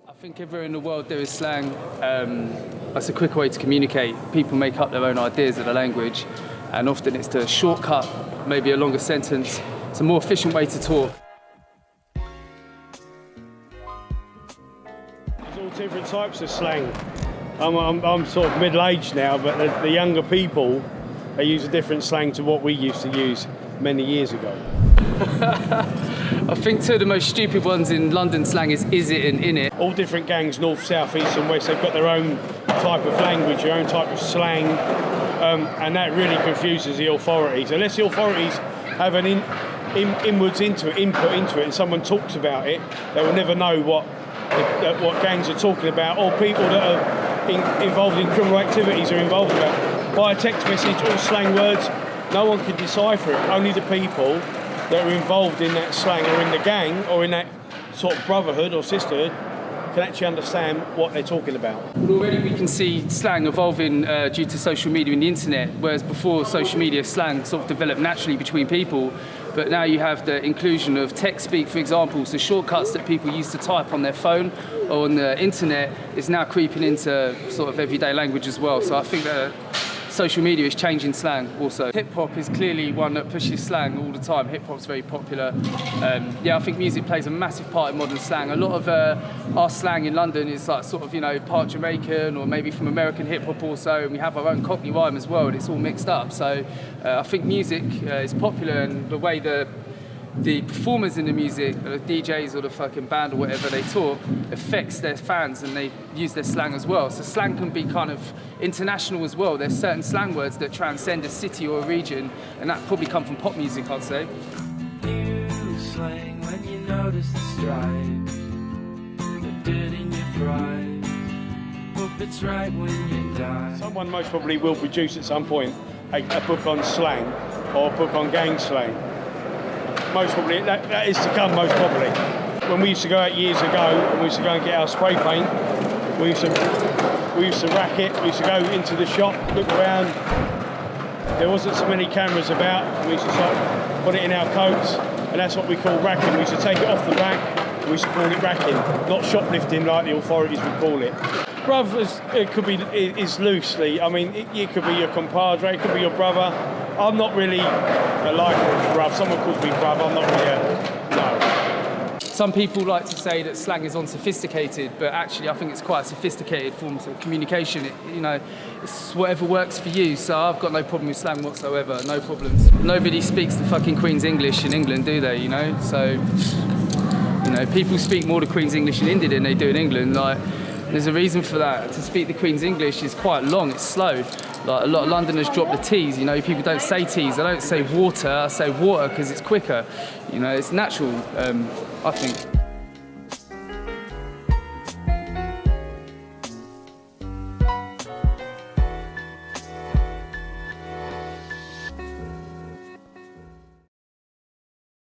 I think everywhere in the world there is slang. That's a quick way to communicate. People make up their own ideas of the language, and often it's to shortcut maybe a longer sentence. It's a more efficient way to talk. There's all different types of slang. I'm sort of middle-aged now, but the younger people, they use a different slang to what we used to use many years ago. I think two of the most stupid ones in London slang is it and in it. All different gangs, north, south, east and west, they've got their own type of language, their own type of slang, and that really confuses the authorities. Unless the authorities have an input into it, and someone talks about it, they will never know what gangs are talking about, or people that are involved in criminal activities are involved about. By a text message, all slang words, no one can decipher it. Only the people that are involved in that slang or in the gang or in that sort of brotherhood or sisterhood can actually understand what they're talking about. Well, already we can see slang evolving due to social media and the internet, whereas before social media, slang sort of developed naturally between people, but now you have the inclusion of text speak, for example, so shortcuts that people used to type on their phone or on the internet is now creeping into sort of everyday language as well. So I think that social media is changing slang also. Hip-hop is clearly one that pushes slang all the time. Hip-hop's very popular. Yeah, I think music plays a massive part in modern slang. A lot of our slang in London is like sort of, you know, part Jamaican or maybe from American hip-hop also, and we have our own Cockney rhyme as well, and it's all mixed up. So I think music is popular, and the way the performers in the music, the DJs or the fucking band or whatever they talk, affects their fans, and they use their slang as well. So slang can be kind of international as well. There's certain slang words that transcend a city or a region, and that probably come from pop music, I'd say. You slang when you notice the stripes, the dirt in your fries. Hope it's right when you die. Someone most probably will produce at some point a book on slang or a book on gang slang. Most probably, that is to come most probably. When we used to go out years ago and we used to go and get our spray paint, we used to rack it, we used to go into the shop, look around. There wasn't so many cameras about, we used to sort of put it in our coats, and that's what we call racking. We used to take it off the rack, and we used to call it racking, not shoplifting like the authorities would call it. Bruv is loosely, I mean, it could be your compadre, it could be your brother. I'm not really a liker of bruv. Someone calls me bruv, I'm not really no. Some people like to say that slang is unsophisticated, but actually I think it's quite a sophisticated form of communication. You know, it's whatever works for you, so I've got no problem with slang whatsoever, no problems. Nobody speaks the fucking Queen's English in England, do they, you know? So, you know, people speak more the Queen's English in India than they do in England. Like, there's a reason for that. To speak the Queen's English is quite long, it's slow. Like, a lot of Londoners drop the T's, you know, people don't say T's, they don't say water, I say water because it's quicker. You know, it's natural, I think.